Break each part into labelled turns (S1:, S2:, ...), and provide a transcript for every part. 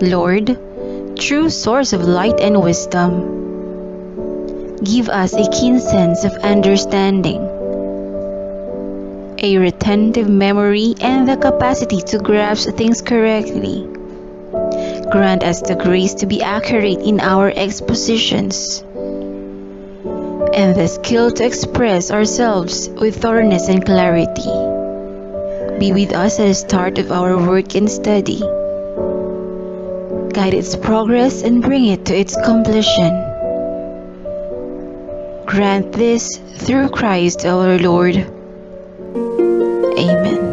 S1: Lord, true source of light and wisdom, give us a keen sense of understanding, a retentive memory, and the capacity to grasp things correctly. Grant us the grace to be accurate in our expositions, and the skill to express ourselves with thoroughness and clarity. Be with us at the start of our work and study. Guide its progress and bring it to its completion. Grant this through Christ our Lord. Amen.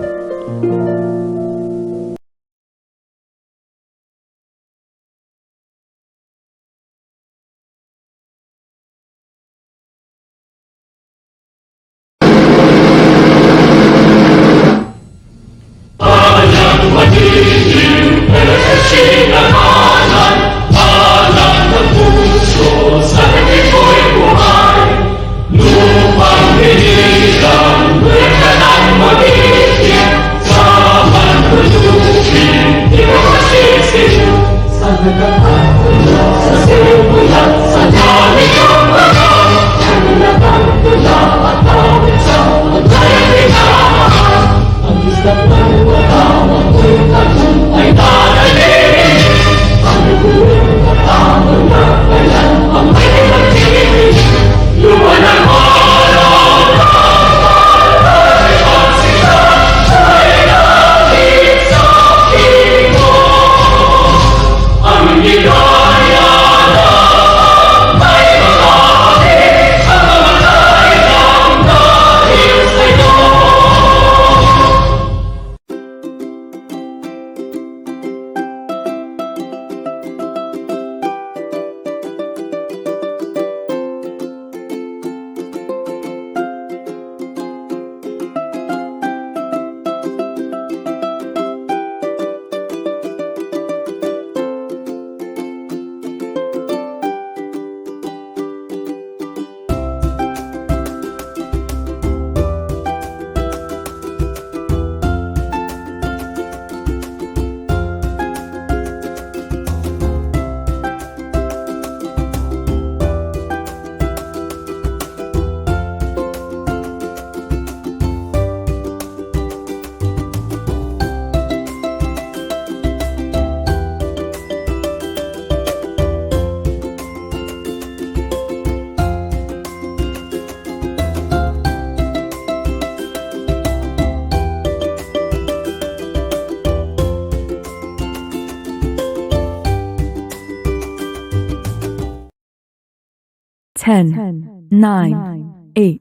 S2: Ten, 9, 8,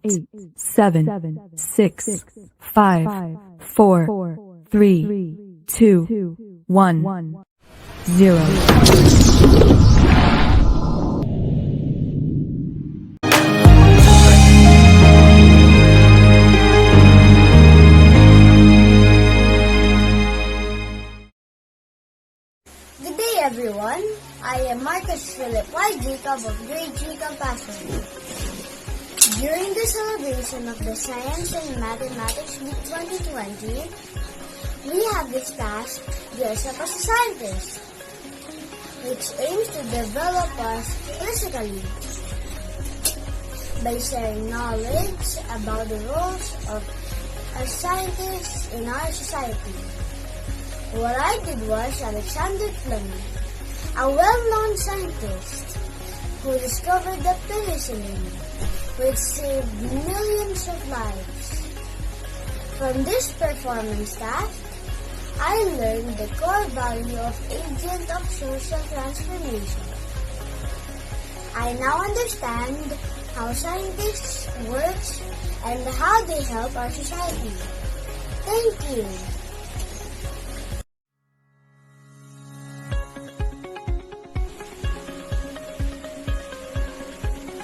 S2: 7, 6, 5, 4, 3, 2, 1, 0.
S3: Good day, everyone. I am Marcus Philip Y. Jacob of Grade 3 Compassion. During the celebration of the Science and Mathematics Week 2020, we have this task, Dress Up as a Scientist, which aims to develop us physically by sharing knowledge about the roles of a scientist in our society. What I did was Alexander Fleming, a well-known scientist who discovered the penicillin, which saved millions of lives. From this performance task, I learned the core value of agent of social transformation. I now understand how scientists work and how they help our society. Thank you.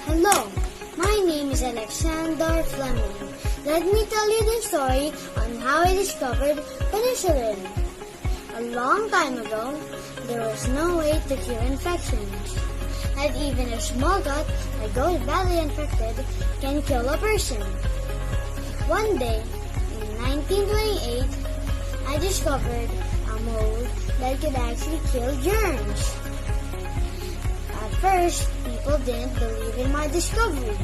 S3: Hello, my name is Alexander Fleming. Let me tell you the story on how I discovered penicillin. A long time ago, there was no way to cure infections. And even a small gut, like Gold Valley infected, can kill a person. One day, in 1928, I discovered a mold that could actually kill germs. At first, people didn't believe in my discovery,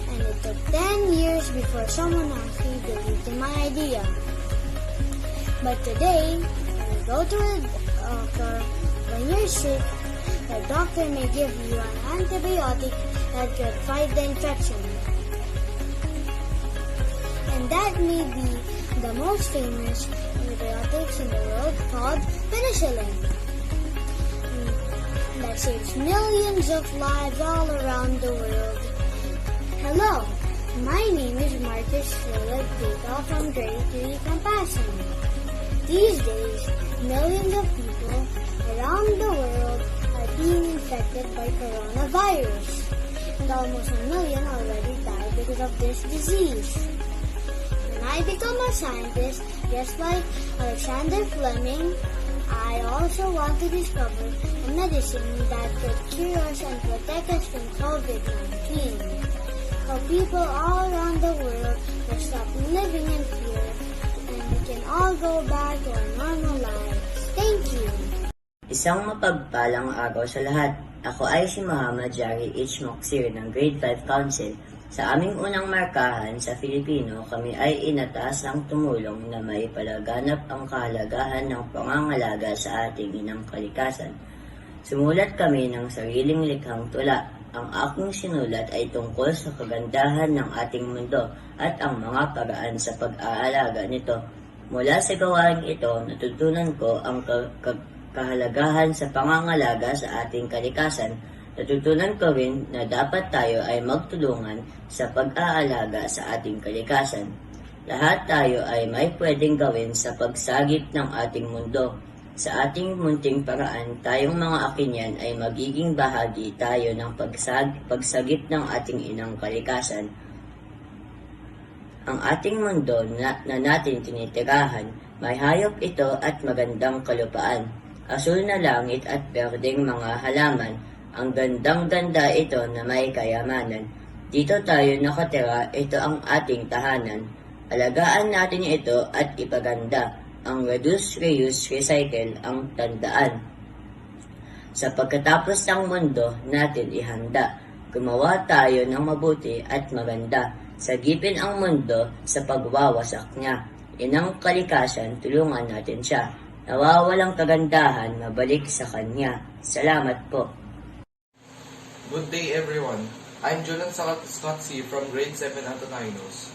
S3: and it took 10 years before someone actually believed in my idea. But today, when you go to a doctor, when you're sick, the doctor may give you an antibiotic that could fight the infection. And that may be the most famous antibiotics in the world, called penicillin. That saves millions of lives all around the world. Hello, my name is Marcus Philip Data from Grade 3 Compassion. These days, millions of people around the world are being infected by coronavirus, and almost 1 million already died because of this disease. When I become a scientist, just like Alexander Fleming, I also want to discover a medicine that could cure us and protect us from COVID-19. So people all around the world will stop living in fear and we can all go back to our normal lives. Thank you.
S4: Isang mapagpalang araw sa lahat. Ako ay si Muhammad Jari H. Moksir ng Grade 5 Council. Sa aming unang markahan sa Filipino, kami ay inatasang tumulong na maipalaganap ang kahalagahan ng pangangalaga sa ating inang kalikasan. Sumulat kami ng sariling likhang tula. Ang aking sinulat ay tungkol sa kagandahan ng ating mundo at ang mga paraan sa pag-aalaga nito. Mula sa gawaing ito, natutunan ko ang kahalagahan sa pangangalaga sa ating kalikasan. Natutunan ko rin na dapat tayo ay magtulungan sa pag-aalaga sa ating kalikasan. Lahat tayo ay may pwedeng gawin sa pagsagip ng ating mundo. Sa ating munting paraan, tayong mga akinyan ay magiging bahagi tayo ng pagsagip ng ating inang kalikasan. Ang ating mundo na natin tinitirahan, may hayop ito at magandang kalupaan. Asul na langit at berdeng mga halaman. Ang gandang-ganda ito na may kayamanan. Dito tayo nakatira, ito ang ating tahanan. Alagaan natin ito at ipaganda. Ang reduce, reuse, recycle ang tandaan. Sa pagkatapos ng mundo natin ihanda, gumawa tayo ng mabuti at maganda. Sagipin ang mundo sa pagwawasak niya. Inang kalikasan, tulungan natin siya. Nawawalang kagandahan, mabalik sa kanya. Salamat po.
S5: Good day everyone. I'm Julian Scott C. from Grade 7 Antoninus.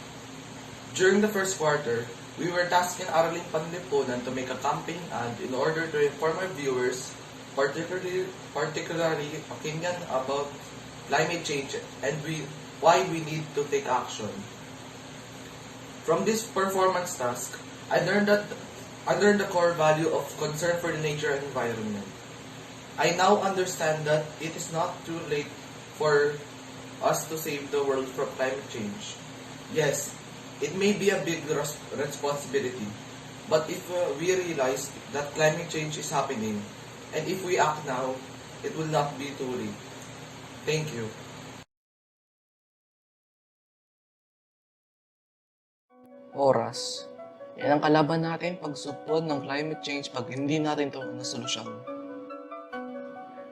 S5: During the first quarter, we were tasked in Araling Panlipunan to make a campaign ad in order to inform our viewers, particularly opinion about climate change and why we need to take action. From this performance task, I learned the core value of concern for the nature and environment. I now understand that it is not too late for us to save the world from climate change. Yes, it may be a big responsibility, but if we realize that climate change is happening, and if we act now, it will not be too late. Thank you.
S6: Oras. Yan ang kalaban natin pagsupod ng climate change pag hindi natin ito nasolusyon.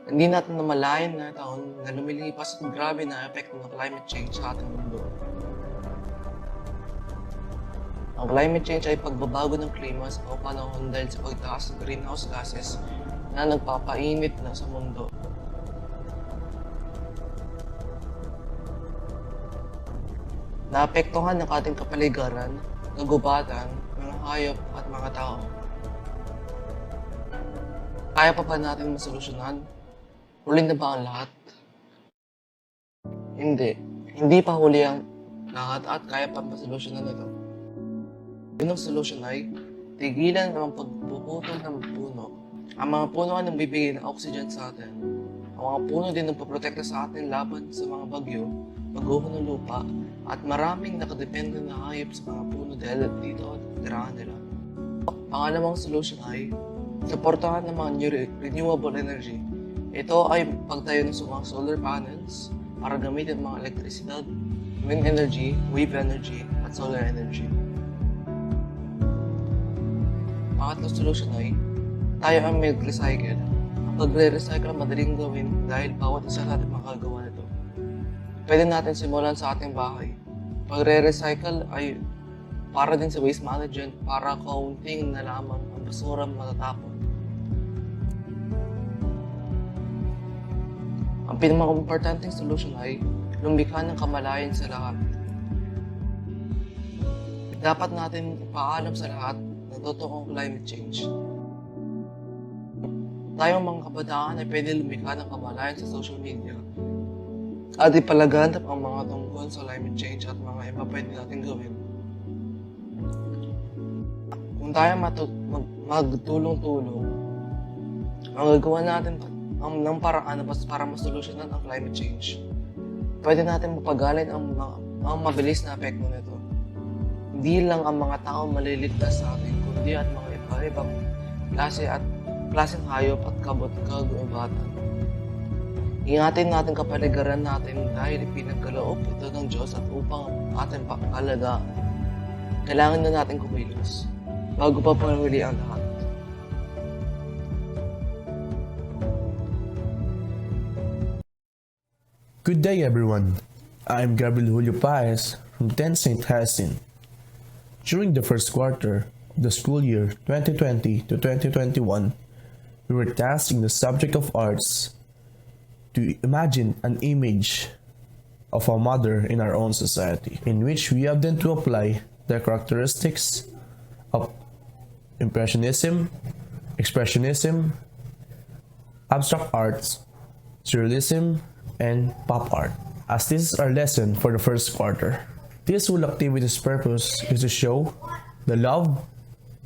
S6: Hindi natin namalayan na taon na lumilipas at grabe na epekto ng climate change sa ating mundo. Ang climate change ay pagbabago ng klima sa panahon dahil sa pagtaas ng greenhouse gases na nagpapainit na sa mundo. Naapektuhan ng ating kapaligiran, kagubatan, mga hayop at mga tao. Kaya pa ba natin masolusyonan? Huli na ba ang lahat? Hindi. Hindi pa huli ang lahat at kaya pa masolusyonan ito. Yun ang solusyon ay tigilan ang pagpuputol ng puno. Ang mga puno ay nagbibigay ng oxygen sa atin. Ang mga puno din nagpaprotekta sa atin laban sa mga bagyo, pagguho ng lupa, at maraming nakadepende na hayop sa mga puno dahil dito at tirahan nila. Pangalawang solusyon ay suportahan ng mga renewable energy. Ito ay pagtayo ng mga solar panels para gamitin mga elektrisidad, wind energy, wave energy, at solar energy. pangatlong solusyon ay tayo ang mag-recycle. Ang pagre-recycle madaling gawin dahil bawat isa natin makagawa nito. Pwede natin simulan sa ating bahay. Pagre-recycle ay para din sa waste management para kaunting na lamang ang basura matatapon. Ang pinaka-importanting solusyon ay lumikha ng kamalayan sa lahat. Dapat natin ipaalam sa lahat na totoong climate change. Tayong mga kabataan ay pwede lumikha ng kamalayan sa social media at ipalaganap ang mga tungkol sa climate change at mga iba pwede natin gawin. Kung tayo magtulong-tulong, magagawa natin ng paraan para masolusyonan ang climate change. Pwede natin mapagalin ang mabilis na apekto nito. Hindi lang ang mga tao maliligtas sa atin, kundi at mga iba-ibang klaseng hayop at kabut-kagubatan. Ingatin natin kapaligiran natin dahil ipinagkaloob ito ng Diyos at upang ating alagaan. Kailangan na natin kumilos bago pa panghuli ang lahat.
S7: Good day, everyone. I'm Gabriel Julio Paez from 10 St. Hyacinth. During the first quarter of the school year 2020 to 2021, we were tasking the subject of arts to imagine an image of a mother in our own society, in which we have then to apply the characteristics of Impressionism, Expressionism, abstract arts, Surrealism, and pop art. As this is our lesson for the first quarter, this whole activity's purpose is to show the love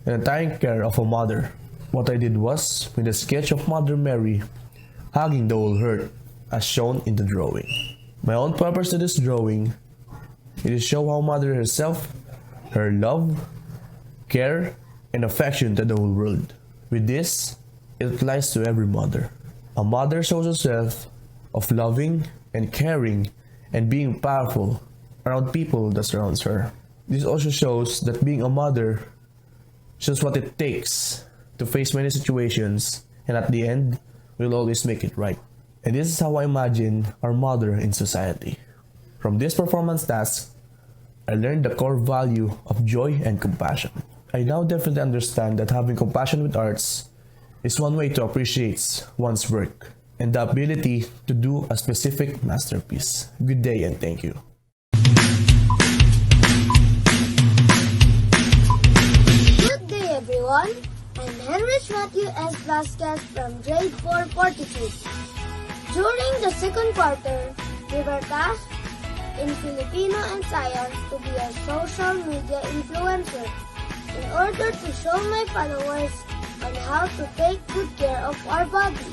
S7: and undying care of a mother. What I did was with a sketch of Mother Mary hugging the old earth as shown in the drawing. My own purpose to this drawing is to show how Mother herself, her love, care, and affection to the whole world. With this, it applies to every mother. A mother shows herself of loving and caring and being powerful around people that surrounds her. This also shows that being a mother shows what it takes to face many situations, and at the end, we'll always make it right. And this is how I imagine our mother in society. From this performance task, I learned the core value of joy and compassion. I now definitely understand that having compassion with arts is one way to appreciate one's work and the ability to do a specific masterpiece. Good day and thank you.
S3: Good day, everyone. I'm Henrich Matthew S. Vasquez from grade 4 Fortitude. During the second quarter, we were tasked in Filipino and science to be a social media influencer in order to show my followers on how to take good care of our body.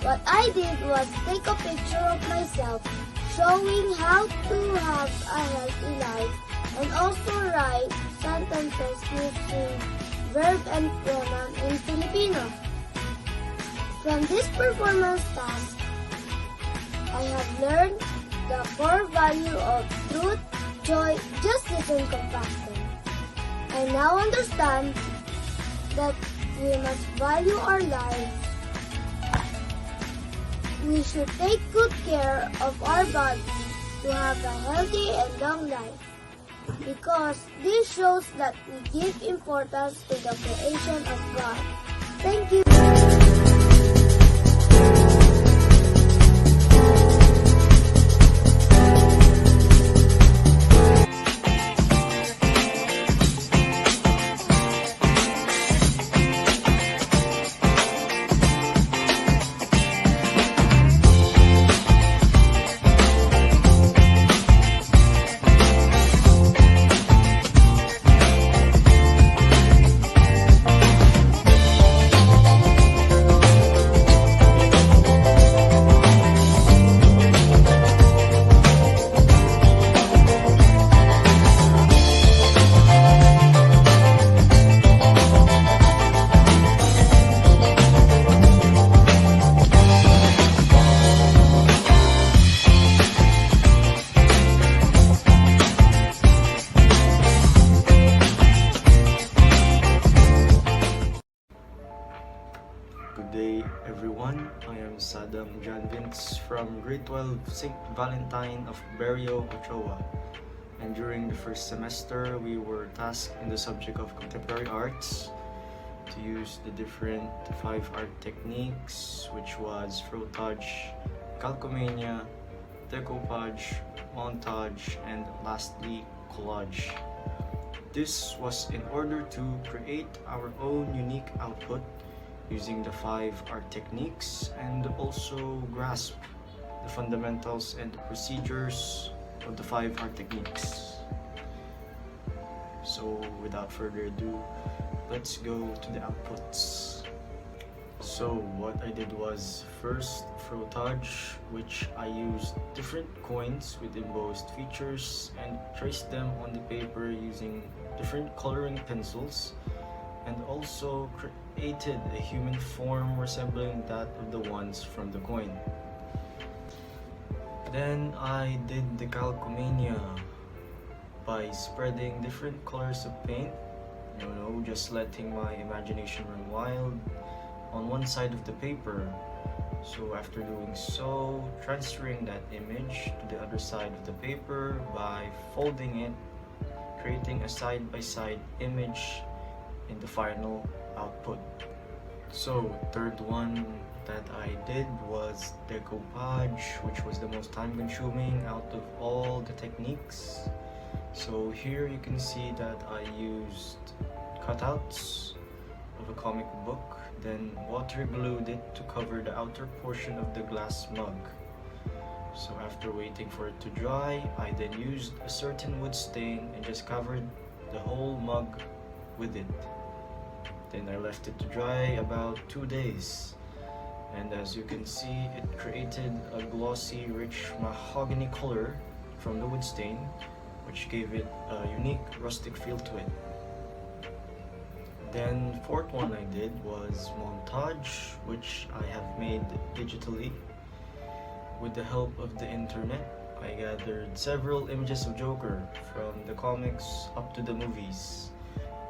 S3: What I did was take a picture of myself showing how to have a healthy life and also write sentences using verb and pronoun in Filipino. From this performance task, I have learned the core value of truth, joy, justice, and compassion. I now understand that we must value our lives. We should take good care of our body to have a healthy and long life, because this shows that we give importance to the creation of God. Thank you.
S8: day, everyone. I am Saddam John Vince from grade 12 St. Valentine of Barrio, Ochoa. And during the first semester, we were tasked in the subject of contemporary arts to use the different 5 art techniques, which was frottage, calcomania, decoupage, montage, and lastly, collage. This was in order to create our own unique output using the 5 art techniques and also grasp the fundamentals and the procedures of the 5 art techniques. So without further ado, let's go to the outputs. So what I did was first frottage, which I used different coins with embossed features and traced them on the paper using different coloring pencils, and also created a human form resembling that of the ones from the coin. Then I did the calcomania by spreading different colors of paint, just letting my imagination run wild on one side of the paper. So after doing so, transferring that image to the other side of the paper by folding it, creating a side-by-side image in the final output. So third one that I did was decoupage, which was the most time-consuming out of all the techniques. So here you can see that I used cutouts of a comic book, then water glued it to cover the outer portion of the glass mug. So after waiting for it to dry, I then used a certain wood stain and just covered the whole mug with it. Then I left it to dry about 2 days. And as you can see, it created a glossy, rich mahogany color from the wood stain, which gave it a unique rustic feel to it. Then fourth one I did was montage, which I have made digitally. With the help of the internet, I gathered several images of Joker from the comics up to the movies.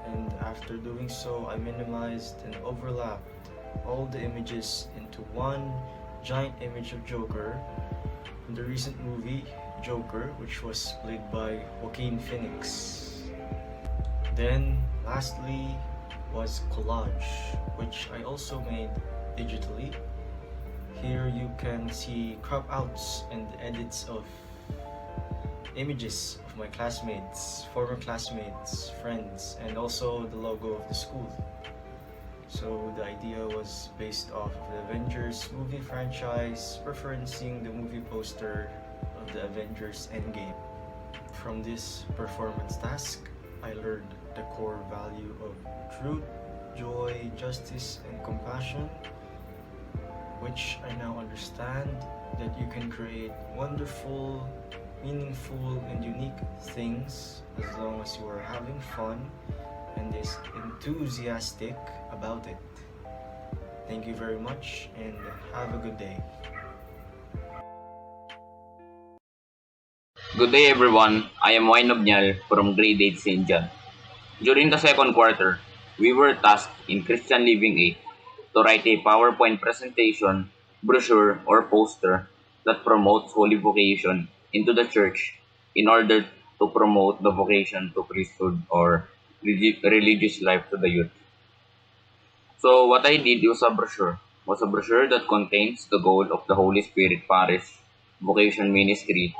S8: And after doing so, I minimized and overlapped all the images into one giant image of Joker from the recent movie Joker, which was played by Joaquin Phoenix. Then lastly was collage, which I also made digitally. Here you can see crop outs and edits of images of my classmates, former classmates, friends, and also the logo of the school. So the idea was based off of the Avengers movie franchise, referencing the movie poster of the Avengers Endgame. From this performance task, I learned the core value of truth, joy, justice, and compassion, which I now understand that you can create wonderful, meaningful, and unique things as long as you are having fun and is enthusiastic about it. Thank you very much and have a good day.
S9: Good day everyone, I am Wine Obnyal from grade 8 St. John. During the second quarter, we were tasked in Christian Living 8 to write a PowerPoint presentation, brochure, or poster that promotes holy vocation into the church in order to promote the vocation to priesthood or religious life to the youth. So what I did was a brochure that contains the goal of the Holy Spirit Parish Vocation Ministry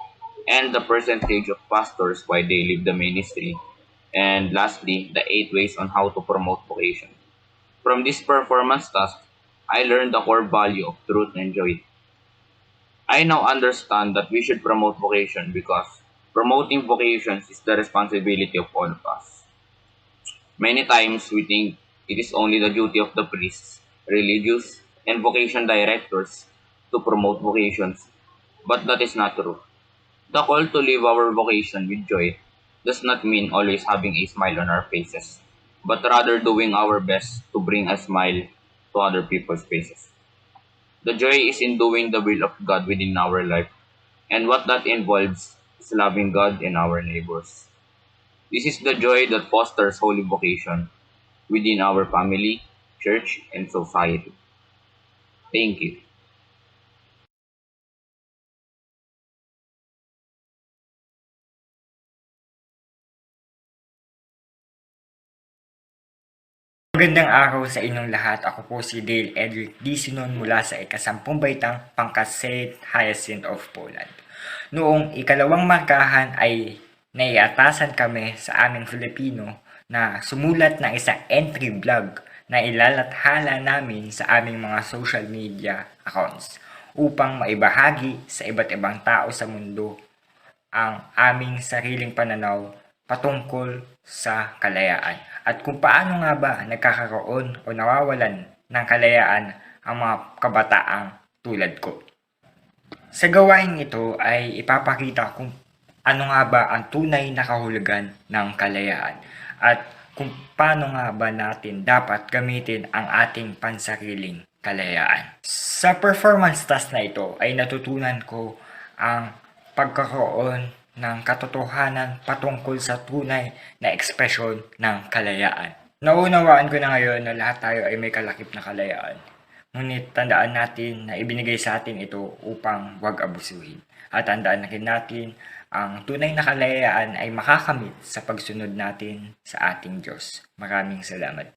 S9: and the percentage of pastors why they leave the ministry, and lastly, the 8 ways on how to promote vocation. From this performance task, I learned the core value of truth and joy. I now understand that we should promote vocation because promoting vocations is the responsibility of all of us. Many times we think it is only the duty of the priests, religious, and vocation directors to promote vocations, but that is not true. The call to live our vocation with joy does not mean always having a smile on our faces, but rather doing our best to bring a smile to other people's faces. The joy is in doing the will of God within our life, and what that involves is loving God and our neighbors. This is the joy that fosters holy vocation within our family, church, and society. Thank you.
S10: Magandang araw sa inyong lahat. Ako po si Dale Edric Disinon mula sa ikasampung baitang pangkat St. Hyacinth of Poland. Noong ikalawang markahan ay naiatasan kami sa aming Filipino na sumulat ng isang entry blog na ilalathala namin sa aming mga social media accounts upang maibahagi sa iba't ibang tao sa mundo ang aming sariling pananaw patungkol sa kalayaan at kung paano nga ba nagkakaroon o nawawalan ng kalayaan ang mga kabataang tulad ko. Sa gawain ito ay ipapakita kung ano nga ba ang tunay na kahulugan ng kalayaan at kung paano nga ba natin dapat gamitin ang ating pansariling kalayaan. Sa performance task na ito ay natutunan ko ang pagkakaroon ng katotohanan patungkol sa tunay na ekspresyon ng kalayaan. Naunawaan ko na ngayon na lahat tayo ay may kalakip na kalayaan. Ngunit tandaan natin na ibinigay sa atin ito upang huwag abusuhin. At tandaan rin natin ang tunay na kalayaan ay makakamit sa pagsunod natin sa ating Diyos. Maraming salamat.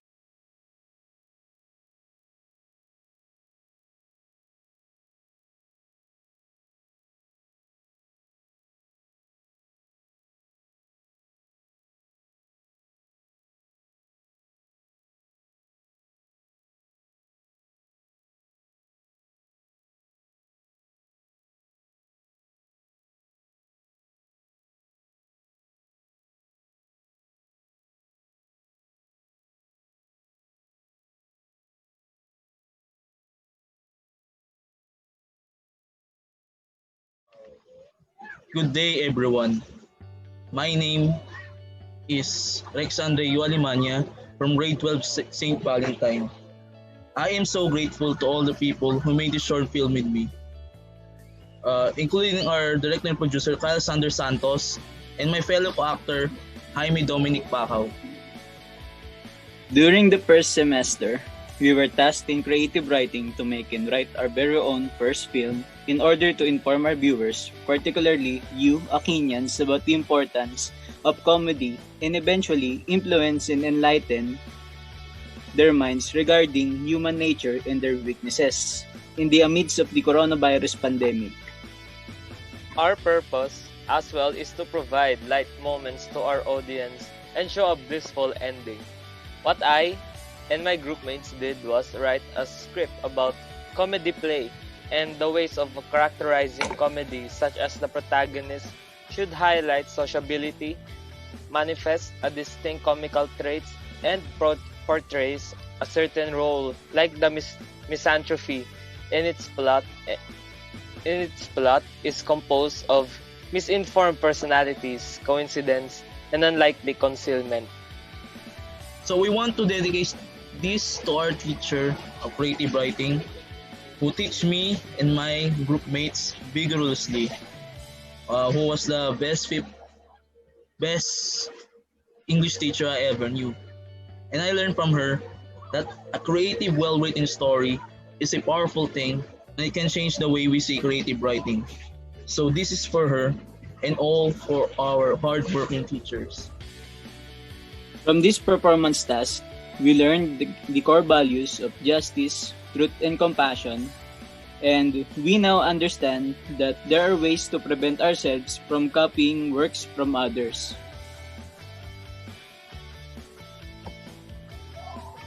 S11: Good day, everyone. My name is Rexandre Yualimania from grade 12 St. Valentine. I am so grateful to all the people who made this short film with me, including our director and producer Kyle Sander Santos and my fellow actor Jaime Dominic Pacau.
S12: During the first semester, we were tasked in creative writing to make and write our very own first film in order to inform our viewers, particularly you, Athenians, about the importance of comedy and eventually influence and enlighten their minds regarding human nature and their weaknesses in the amidst of the coronavirus pandemic.
S13: Our purpose as well is to provide light moments to our audience and show a blissful ending. What I and my groupmates did was write a script about comedy play and the ways of characterizing comedy, such as the protagonist should highlight sociability, manifest a distinct comical traits, and portrays a certain role, like the misanthropy in its plot. Its plot is composed of misinformed personalities, coincidence, and unlikely concealment.
S11: So we want to dedicate this to our teacher of creative writing, who teach me and my group mates vigorously, who was the best English teacher I ever knew. And I learned from her that a creative, well-written story is a powerful thing and it can change the way we see creative writing. So this is for her and all for our hard-working teachers.
S12: From this performance task, we learned the core values of justice, truth, and compassion, and we now understand that there are ways to prevent ourselves from copying works from others.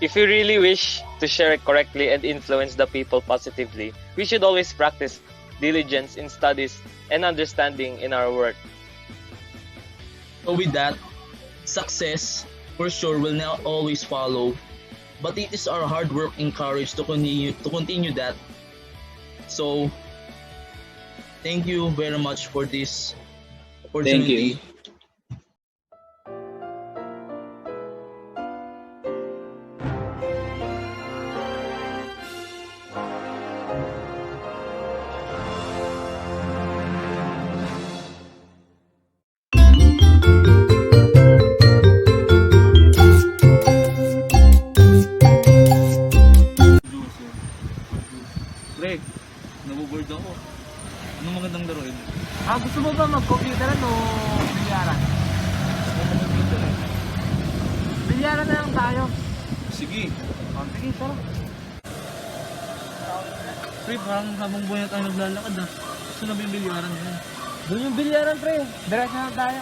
S13: If we really wish to share it correctly and influence the people positively, we should always practice diligence in studies and understanding in our work.
S11: So with that, success for sure will not always follow, but it is our hard work and courage to continue that. So thank you very much for this opportunity.
S12: Thank you.
S14: ba mag-computeran o bilyaran? Bilyaran na lang tayo.
S11: Sige.
S14: Oh, sige, tara.
S11: Pre, parang habang buhay na tayo naglalakad ah. Gusto na ba yung bilyaran na yun?
S14: Doon yung bilyaran, pre. Diretso na tayo.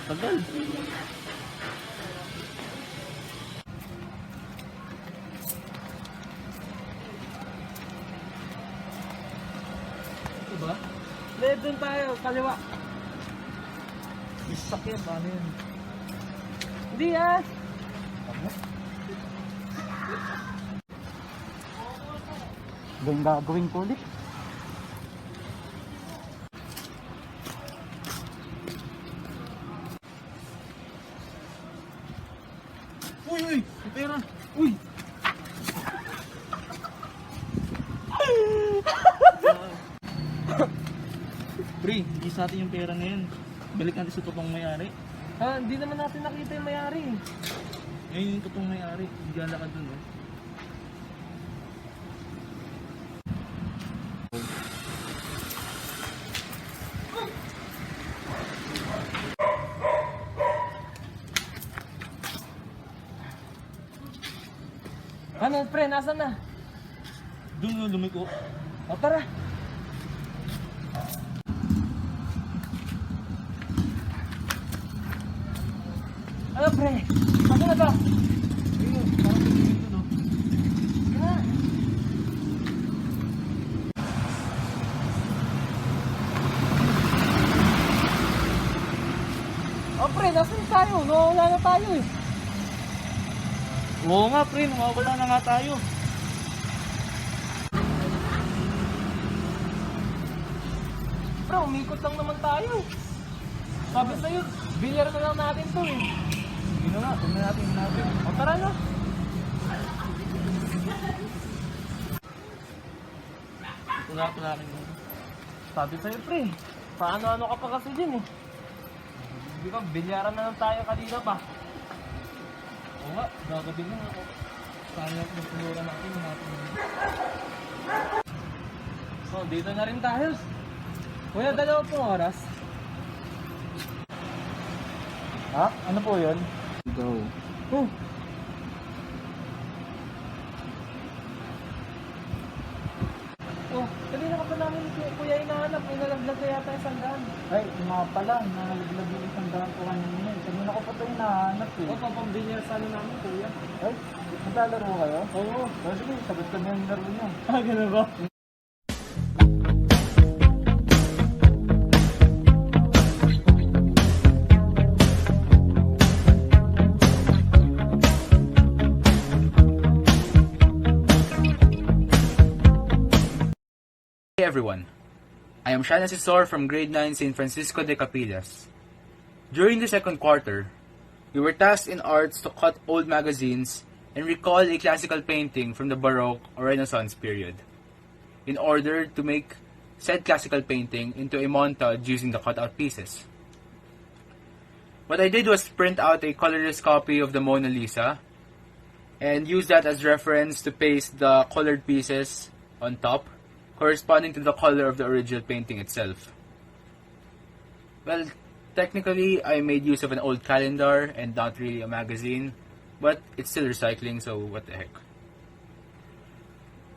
S11: Tagal.
S14: Diba? Pre, doon tayo. Kaliwa. Isak yan. Paano yun? Hindi ah. Gagawin ko ulit.
S11: Uy, uy! May pera! Uy! Pre, hindi sa atin yung pera na yun. Balik natin sa totoong may-ari.
S14: Ah, hindi naman natin nakita yung mayari.
S11: Ngayon yung totoong may-ari. Hindi ka dun, oh.
S14: Ano, pre? Nasaan na?
S11: Doon yung lumiko.
S14: O, tara. Ano, pre? Ano na ba?
S11: Ayun, parang lumiko, no?
S14: Tara. O, pre, nasaan tayo? Nawawala na tayo eh.
S11: Oo nga, pre. Mawawala na nga tayo.
S14: Pre, umikot lang naman tayo. Sabi sa'yo, bilyar na lang natin to eh.
S11: Hindi na nga. Huwag na natin natin.
S14: O, tara na.
S11: Pula-pula rin.
S14: Sabi sa'yo, pre. Paano-ano ka pa kasi din eh. Hindi ba, bilyaran na lang tayo kanina pa.
S11: Oo nga. Gagabi na ako. Sayang yung pinura natin.
S14: So, dito na rin tayo. Kuya, 2 oras.
S11: Ha? Ano po yun? Go.
S14: Oh. Oh, kanina ka pa namin kuya hinahanap. May nalaglag na yata yung sandaan.
S11: Ay, yung mga pala. Nalaglag yung isang daan ko kanina. Kanina ko pa ito hinahanap eh.
S14: O, papambilyar sana namin, kuya.
S11: Ay, maglalaro kayo? Oo. Sige, sagot kami ang laro niyo.
S14: Ah, gano'n ba?
S15: Hey everyone, I am Shana Sisor from grade 9 St. Francisco de Capillas. During the second quarter, we were tasked in arts to cut old magazines and recall a classical painting from the Baroque or Renaissance period, in order to make said classical painting into a montage using the cutout pieces. What I did was print out a colorless copy of the Mona Lisa and use that as reference to paste the colored pieces on top, corresponding to the color of the original painting itself. Well, technically, I made use of an old calendar and not really a magazine, but it's still recycling, so what the heck.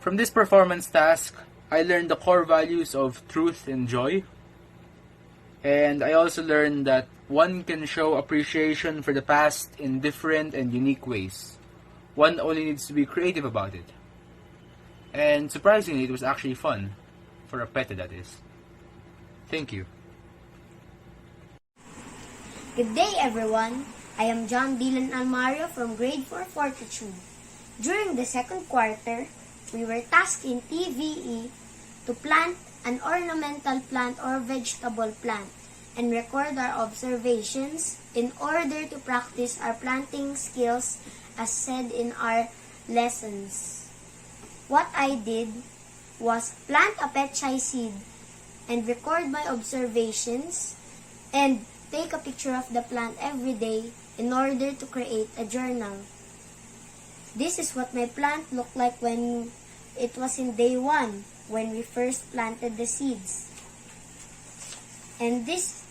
S15: From this performance task, I learned the core values of truth and joy, and I also learned that one can show appreciation for the past in different and unique ways. One only needs to be creative about it. And surprisingly, it was actually fun. For a pet, that is. Thank you.
S3: Good day, everyone. I am John Dylan Almario from grade 4 Fortitude. During the second quarter, we were tasked in TVE to plant an ornamental plant or vegetable plant and record our observations in order to practice our planting skills as said in our lessons. What I did was plant a petchay seed and record my observations and take a picture of the plant every day in order to create a journal. This is what my plant looked like when it was in day 1. when we first planted the seeds. And this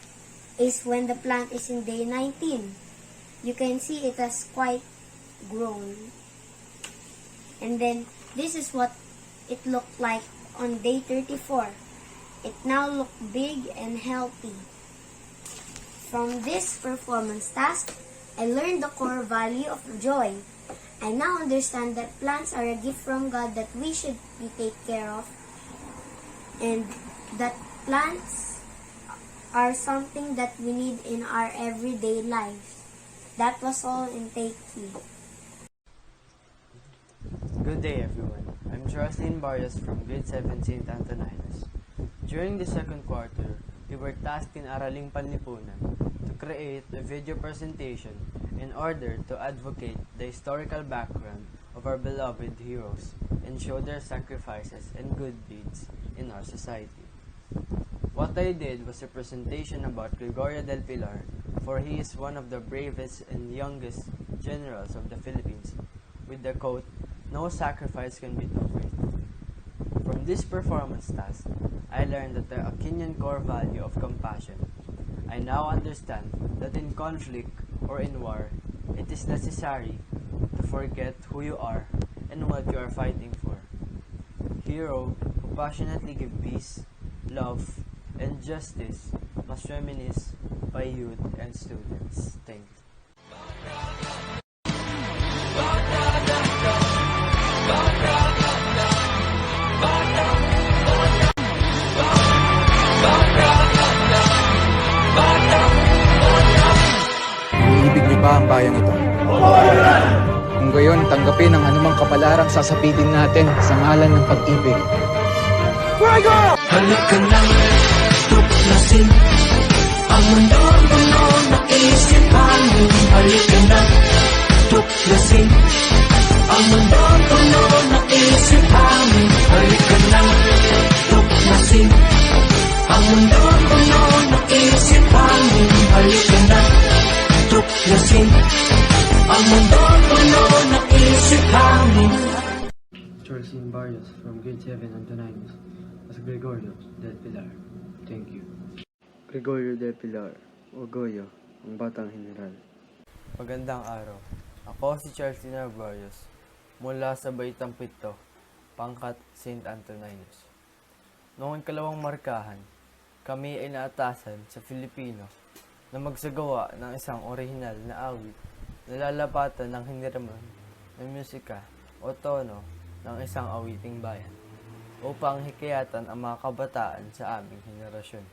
S3: is when the plant is in day 19. You can see it has quite grown. And then this is what it looked like on day 34. It now looked big and healthy. From this performance task, I learned the core value of joy. I now understand that plants are a gift from God that we should take care of, and that plants are something that we need in our everyday lives. That was all in Take 3.
S16: Good day, everyone. I'm Jocelyn Barrios from Grade 7 St. Antoninus. During the second quarter, we were tasked in Araling Panlipunan to create a video presentation in order to advocate the historical background of our beloved heroes and show their sacrifices and good deeds in our society. What I did was a presentation about Gregorio del Pilar, for he is one of the bravest and youngest generals of the Philippines, with the quote, "No sacrifice can be too great." From this performance task, I learned that the Aquinas core value of compassion. I now understand that in conflict or in war, it is necessary to forget who you are and what you are fighting for. Hero who passionately give peace, love, and justice must reminisce by youth and students. Thank you.
S17: Iniibig niyo ba ang bayang ito? Kung gayon, tanggapin ang anumang kapalarang sasapitin natin sa ngalan ng pag-ibig.
S18: Halika na, tuklasin ang mundo ng isipan mo. Halika na, tuklasin ang mundo ng isipan mo. Halika na, tuklasin ang mundo ng isipan mo. Halika na, tuklasin ang mundo ng isipan mo.
S16: Jocelyn Barrios from Grade 7 Antoninus as Gregorio del Pilar. Thank you. Gregorio del Pilar, o Goyo, ang Batang General. Magandang araw. Ako si Charles Dinar Barrios, mula sa Baitang Pito, Pangkat, St. Antoninus. Noong ikalawang markahan, kami ay naatasan sa Filipino na magsagawa ng isang orihinal na awit na lalapatan ng hiniraman ng musika o tono ng isang awiting bayan upang hikayatan ang mga kabataan sa aming henerasyon.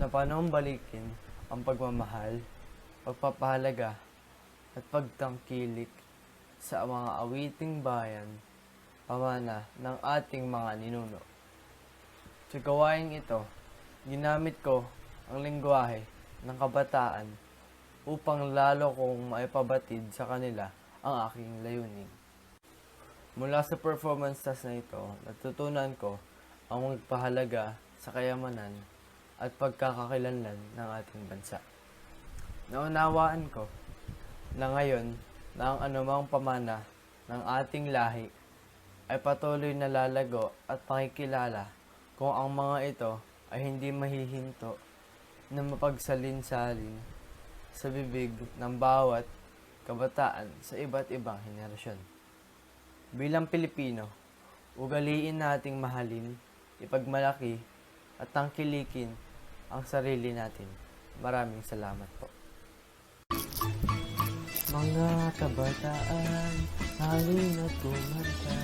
S16: Na panumbalikin ang pagmamahal, pagpapahalaga at pagtangkilik sa mga awiting bayan pamana ng ating mga ninuno. Sa gawaing ito, ginamit ko ang lengguwahe ng kabataan upang lalo kong maipabatid sa kanila ang aking layunin. Mula sa performance task na ito, natutunan ko ang magpahalaga sa kayamanan at pagkakakilanlan ng ating bansa. Naunawaan ko na ngayon na ang anumang pamana ng ating lahi ay patuloy na lalago at makikilala kung ang mga ito ay hindi mahihinto na mapagsalin-salin sa bibig ng bawat kabataan sa iba't ibang henerasyon. Bilang Pilipino, ugaliin nating mahalin, ipagmalaki at tangkilikin ang sarili natin. Maraming salamat po. Mga kabataan, halina't kumanta,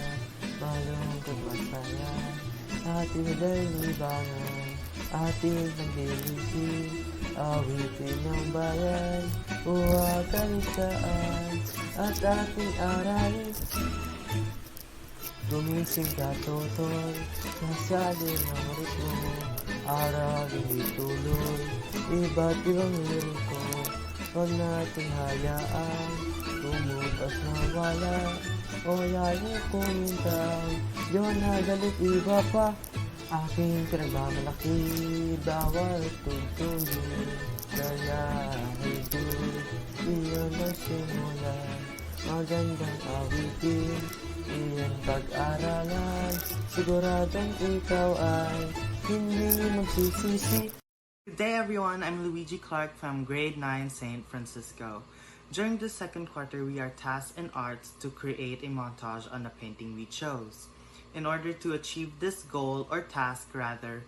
S16: malungkot masaya, ating libangan, ating paglilingkin, awitin ng bayan, huwagan saan, at ating aralin. Gumising ka, totol, nasali ng ritmo, aralin ituloy, iba't ibang liriko. Huwag nating hayaan, tumutas na wala, o layo kumintang, yun na galit iba pa. Aking pinagmamalaki, bawal tugtugin, kaya higit, iyon na simula, magandang awitin, iyong pag-aralan, siguradong ikaw ay hindi magsisisi.
S19: Good day everyone, I'm Luigi Clark from grade 9 St. Francisco. During the second quarter, we are tasked in arts to create a montage on a painting we chose. In order to achieve this goal, or task rather,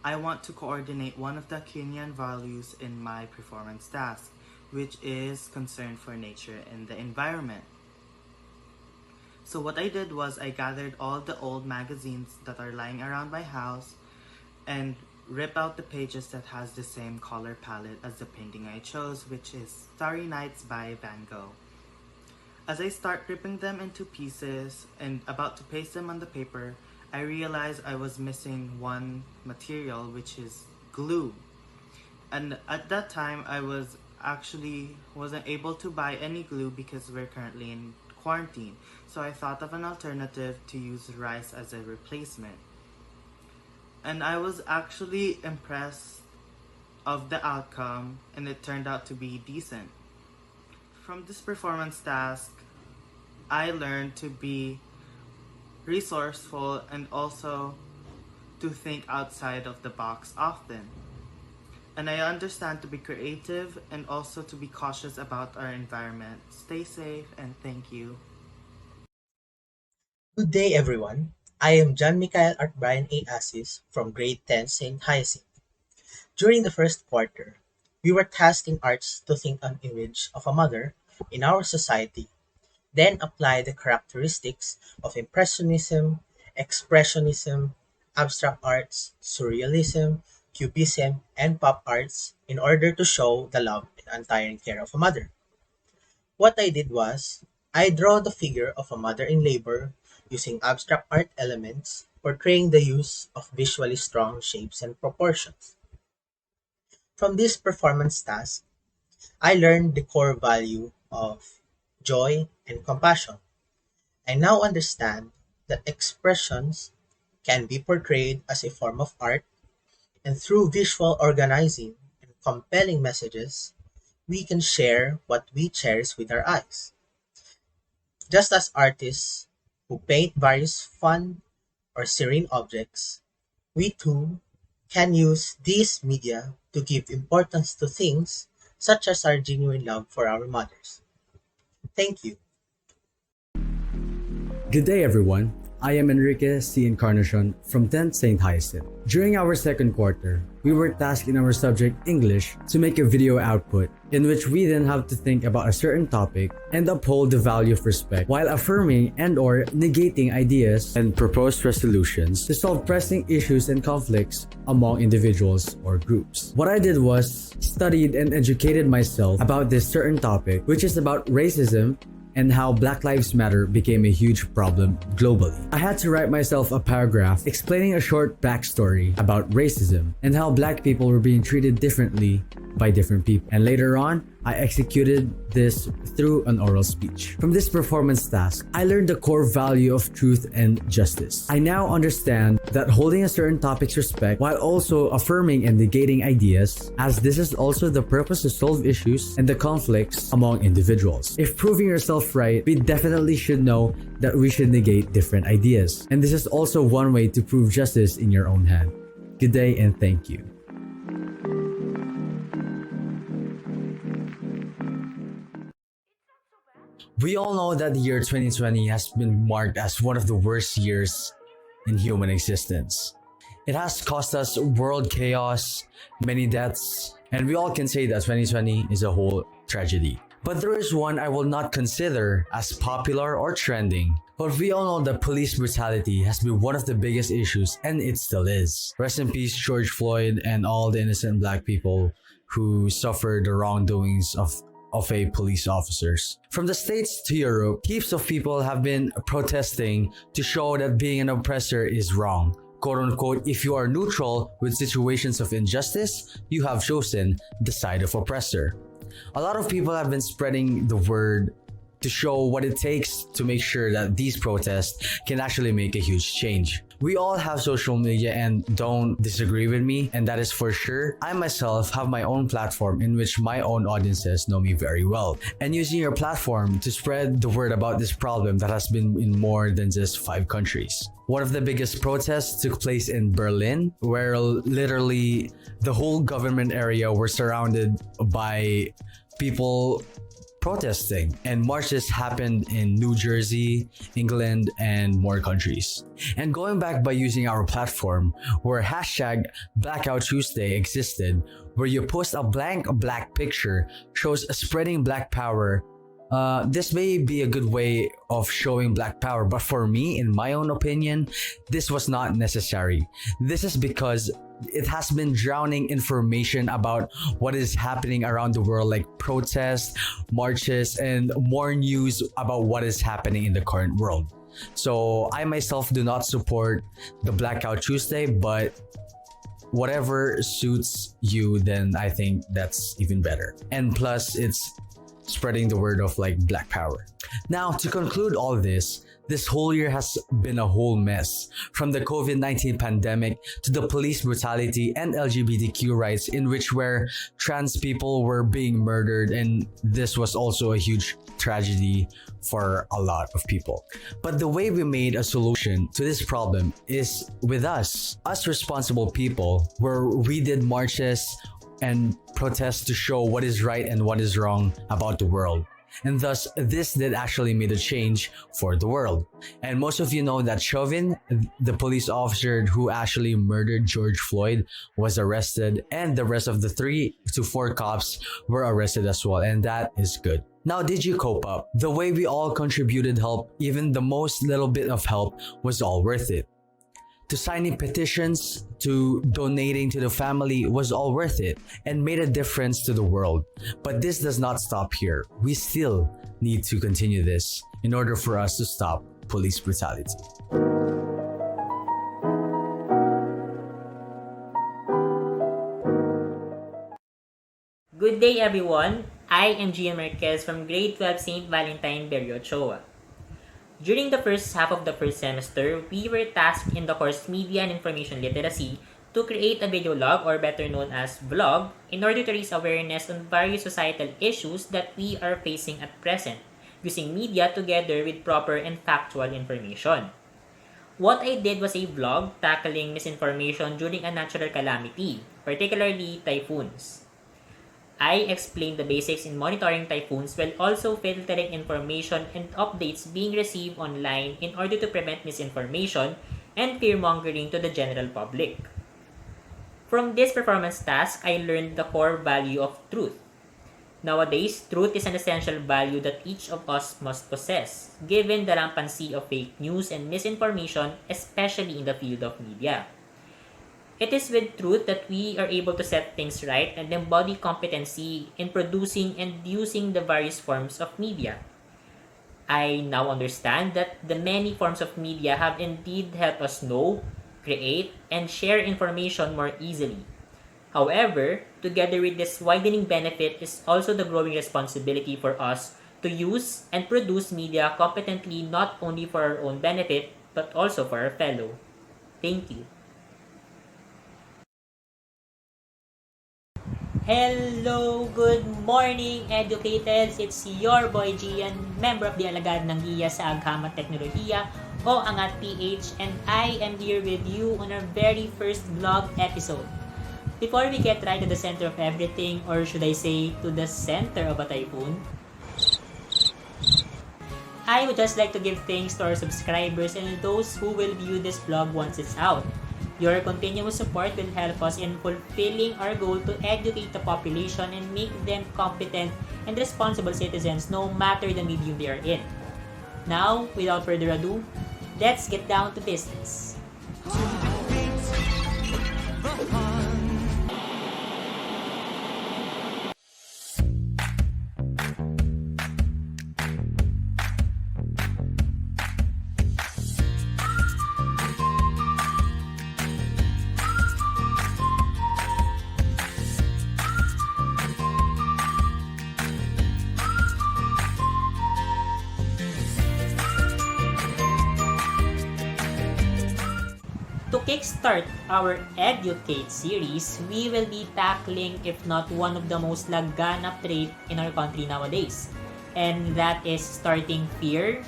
S19: I want to coordinate one of the Kenyan values in my performance task, which is concern for nature and the environment. So what I did was I gathered all the old magazines that are lying around my house and rip out the pages that has the same color palette as the painting I chose, which is Starry Nights by Van Gogh. As I start ripping them into pieces and about to paste them on the paper, I realized I was missing one material, which is glue. And at that time, I wasn't able to buy any glue because we're currently in quarantine. So I thought of an alternative to use rice as a replacement. And I was actually impressed of the outcome, and it turned out to be decent. From this performance task, I learned to be resourceful and also to think outside of the box often. And I understand to be creative and also to be cautious about our environment. Stay safe and thank you.
S20: Good day everyone. I am John Michael Art Brian A. Assis from grade 10 St. Hyacinth. During the first quarter, we were tasked in arts to think an image of a mother in our society, then apply the characteristics of Impressionism, Expressionism, abstract arts, Surrealism, Cubism, and pop arts in order to show the love and untiring care of a mother. What I did was, I draw the figure of a mother in labor using abstract art elements portraying the use of visually strong shapes and proportions. From this performance task, I learned the core value of joy and compassion. I now understand that expressions can be portrayed as a form of art, and through visual organizing and compelling messages, we can share what we cherish with our eyes. Just as artists who paint various fun or serene objects, we too can use these media to give importance to things such as our genuine love for our mothers. Thank you.
S21: Good day, everyone. I am Enrique C. Encarnacion from 10th St. Hyacinth. During our second quarter, we were tasked in our subject English to make a video output in which we then have to think about a certain topic and uphold the value of respect while affirming and or negating ideas and proposed resolutions to solve pressing issues and conflicts among individuals or groups. What I did was studied and educated myself about this certain topic, which is about racism and how Black Lives Matter became a huge problem globally. I had to write myself a paragraph explaining a short backstory about racism and how Black people were being treated differently by different people. And later on, I executed this through an oral speech. From this performance task, I learned the core value of truth and justice. I now understand that holding a certain topic's respect while also affirming and negating ideas, as this is also the purpose to solve issues and the conflicts among individuals. If proving yourself right, we definitely should know that we should negate different ideas. And this is also one way to prove justice in your own hand. Good day and thank you. We all know that the year 2020 has been marked as one of the worst years in human existence. It has caused us world chaos, many deaths, and we all can say that 2020 is a whole tragedy. But there is one I will not consider as popular or trending. But we all know that police brutality has been one of the biggest issues, and it still is. Rest in peace, George Floyd and all the innocent Black people who suffered the wrongdoings of a police officers. From the States to Europe, heaps of people have been protesting to show that being an oppressor is wrong. Quote unquote, if you are neutral with situations of injustice, you have chosen the side of oppressor. A lot of people have been spreading the word to show what it takes to make sure that these protests can actually make a huge change. We all have social media and don't disagree with me, and that is for sure. I myself have my own platform in which my own audiences know me very well. And using your platform to spread the word about this problem that has been in more than just 5 countries. One of the biggest protests took place in Berlin, where literally the whole government area were surrounded by people protesting, and marches happened in New Jersey, England, and more countries. And going back by using our platform, where hashtag Blackout Tuesday existed, where you post a blank black picture shows spreading black power. This may be a good way of showing black power, but for me, in my own opinion, this was not necessary. This is because it has been drowning information about what is happening around the world, like protests, marches, and more news about what is happening in the current world. So I myself do not support the Blackout Tuesday, but whatever suits you, then I think that's even better. And plus, it's spreading the word of like black power. Now, to conclude all this whole year has been a whole mess. From the COVID-19 pandemic to the police brutality and LGBTQ rights, in which where trans people were being murdered, and this was also a huge tragedy for a lot of people. But the way we made a solution to this problem is with us responsible people, where we did marches and protests to show what is right and what is wrong about the world. And thus, this did actually made a change for the world. And most of you know that Chauvin, the police officer who actually murdered George Floyd, was arrested, and the rest of the 3 to 4 cops were arrested as well, and that is good. Now, did you cope up? The way we all contributed help, even the most little bit of help, was all worth it. To signing petitions, to donating to the family was all worth it and made a difference to the world. But this does not stop here. We still need to continue this in order for us to stop police brutality.
S1: Good day everyone, I am Gian Marquez from Grade 12 St. Valentine Barrio Ochoa. During the first half of the first semester, we were tasked in the course Media and Information Literacy to create a video log, or better known as vlog, in order to raise awareness on various societal issues that we are facing at present, using media together with proper and factual information. What I did was a vlog tackling misinformation during a natural calamity, particularly typhoons. I explained the basics in monitoring typhoons while also filtering information and updates being received online in order to prevent misinformation and fear-mongering to the general public. From this performance task, I learned the core value of truth. Nowadays, truth is an essential value that each of us must possess, given the rampancy of fake news and misinformation, especially in the field of media. It is with truth that we are able to set things right and embody competency in producing and using the various forms of media. I now understand that the many forms of media have indeed helped us know, create, and share information more easily. However, together with this widening benefit is also the growing responsibility for us to use and produce media competently, not only for our own benefit, but also for our fellow. Thank you. Hello, good morning, educators! It's your boy Gian, member of the Alagad ng GIA sa Aghamat Teknolohiya o Angat PH, and I am here with you on our very first vlog episode. Before we get right to the center of everything, or should I say, to the center of a typhoon, I would just like to give thanks to our subscribers and those who will view this vlog once it's out. Your continuous support will help us in fulfilling our goal to educate the population and make them competent and responsible citizens no matter the medium they are in. Now, without further ado, let's get down to business. kickstart our Educate series, we will be tackling if not one of the most laganap trait in our country nowadays. And that is starting fear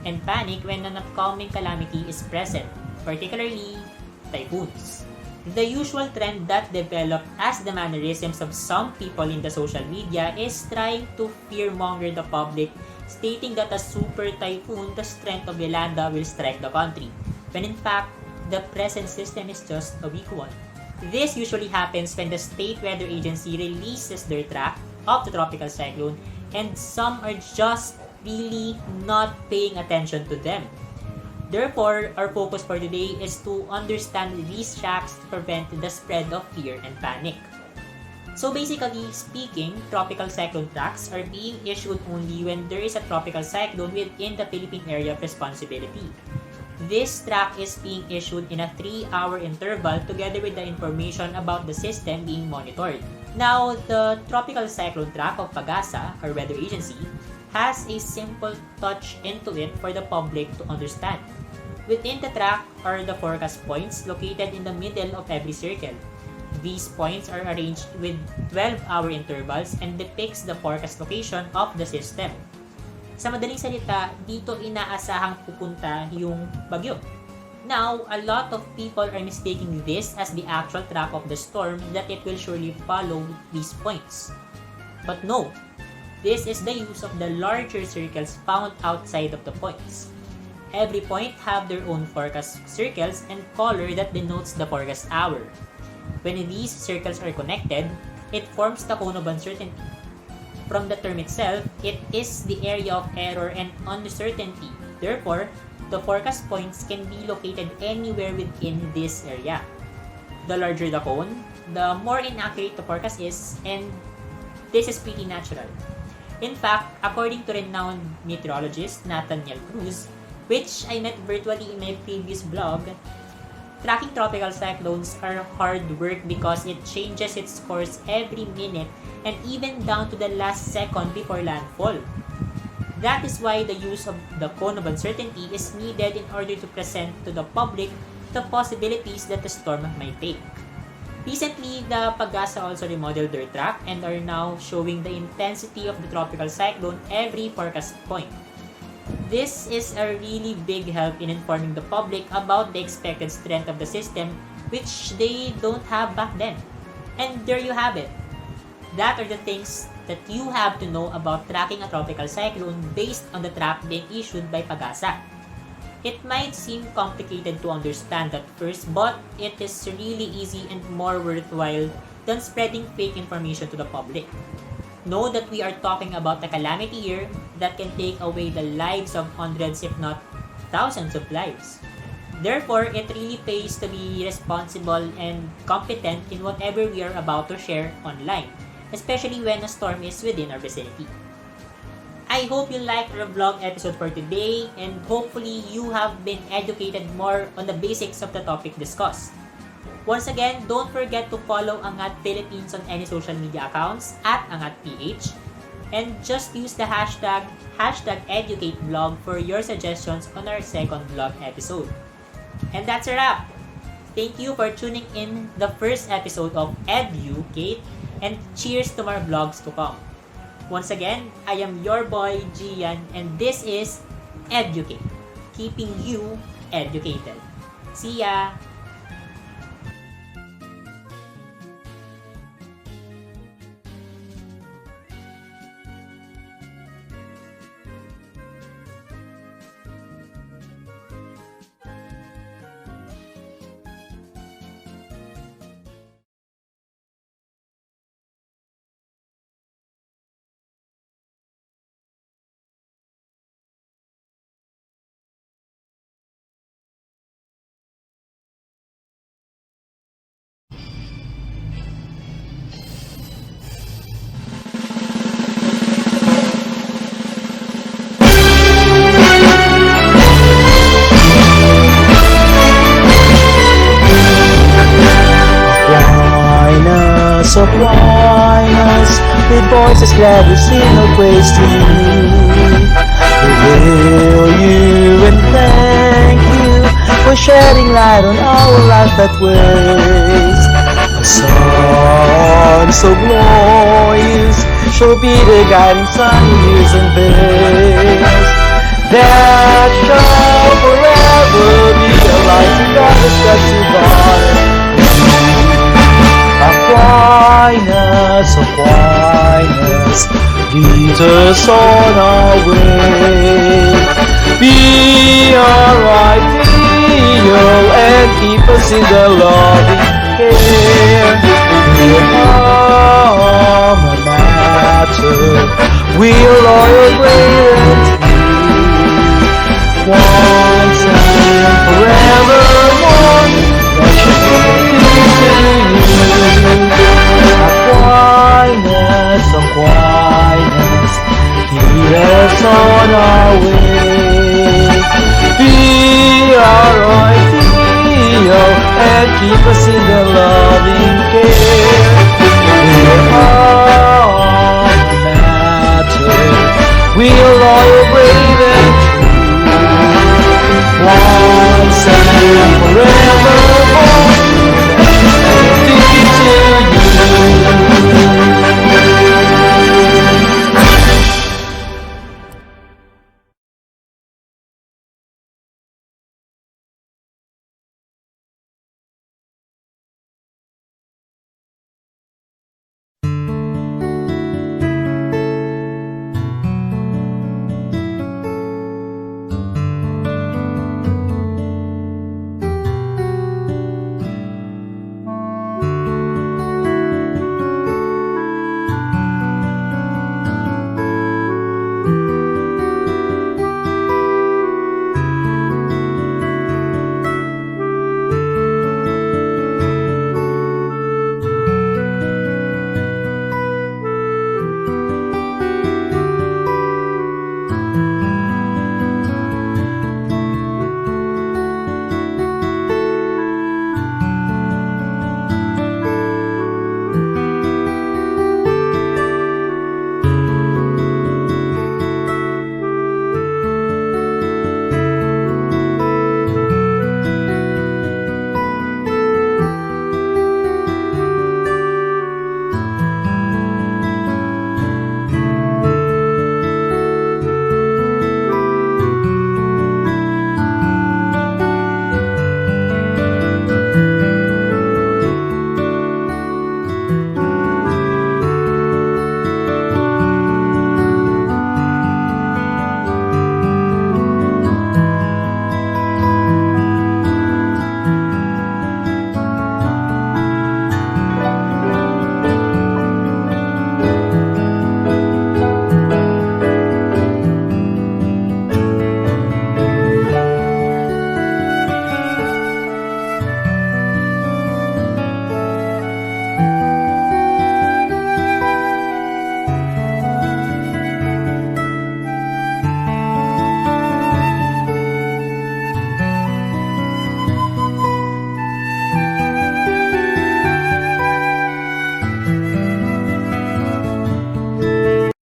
S1: and panic when an upcoming calamity is present, particularly typhoons. The usual trend that developed as the mannerisms of some people in the social media is trying to fearmonger the public, stating that a super typhoon the strength of Yolanda will strike the country, when in fact, the present system is just a weak one. This usually happens when the state weather agency releases their track of the tropical cyclone and some are just really not paying attention to them. Therefore, our focus for today is to understand these tracks to prevent the spread of fear and panic. So basically speaking, tropical cyclone tracks are being issued only when there is a tropical cyclone within the Philippine area of responsibility. This track is being issued in a 3-hour interval together with the information about the system being monitored. Now, the tropical cyclone track of Pagasa, our weather agency, has a simple touch into it for the public to understand. Within the track are the forecast points located in the middle of every circle. These points are arranged with 12-hour intervals and depicts the forecast location of the system. Sa madaling salita, dito inaasahang pupunta yung bagyo. Now, a lot of people are mistaking this as the actual track of the storm that it will surely follow these points. But no, this is the use of the larger circles found outside of the points. Every point have their own forecast circles and color that denotes the forecast hour. When these circles are connected, it forms the cone of uncertainty. From the term itself, it is the area of error and uncertainty. Therefore, the forecast points can be located anywhere within this area. The larger the cone, the more inaccurate the forecast is, and this is pretty natural. In fact, according to renowned meteorologist Nathaniel Cruz, which I met virtually in my previous blog, tracking tropical cyclones are hard work because it changes its course every minute and even down to the last second before landfall. That is why the use of the cone of uncertainty is needed in order to present to the public the possibilities that the storm might take. Recently, the Pagasa also remodeled their track and are now showing the intensity of the tropical cyclone every forecast point. This is a really big help in informing the public about the expected strength of the system, which they don't have back then. And there you have it. That are the things that you have to know about tracking a tropical cyclone based on the track being issued by Pagasa. It might seem complicated to understand at first, but it is really easy and more worthwhile than spreading fake information to the public. Know that we are talking about a calamity here that can take away the lives of hundreds if not thousands of lives. Therefore, it really pays to be responsible and competent in whatever we are about to share online, especially when a storm is within our vicinity. I hope you liked our vlog episode for today and hopefully you have been educated more on the basics of the topic discussed. Once again, don't forget to follow Angat Philippines on any social media accounts at AngatPH and just use the hashtag #EducateVlog for your suggestions on our second vlog episode. And that's a wrap! Thank you for tuning in the first episode of Educate and cheers to more vlogs to come. Once again, I am your boy Gian and this is Educate, keeping you educated. See ya!
S18: So join us with voices glad to sing a praise to you. We hail you and thank you for for shedding light on our life that ways. The sun so glorious shall be the guiding sun in years and days. That shall forever be a light to guide us back to God. Aquinas, lead us on our way. Be our ideal and keep us in the loving care. We'll alma mater, we'll loyal, brave and true. Once and forevermore, that should be to you. Aquinas, lead us on our way. Be our ideal and keep us in the loving care. We're all matter. We're loyal, brave and true. Once and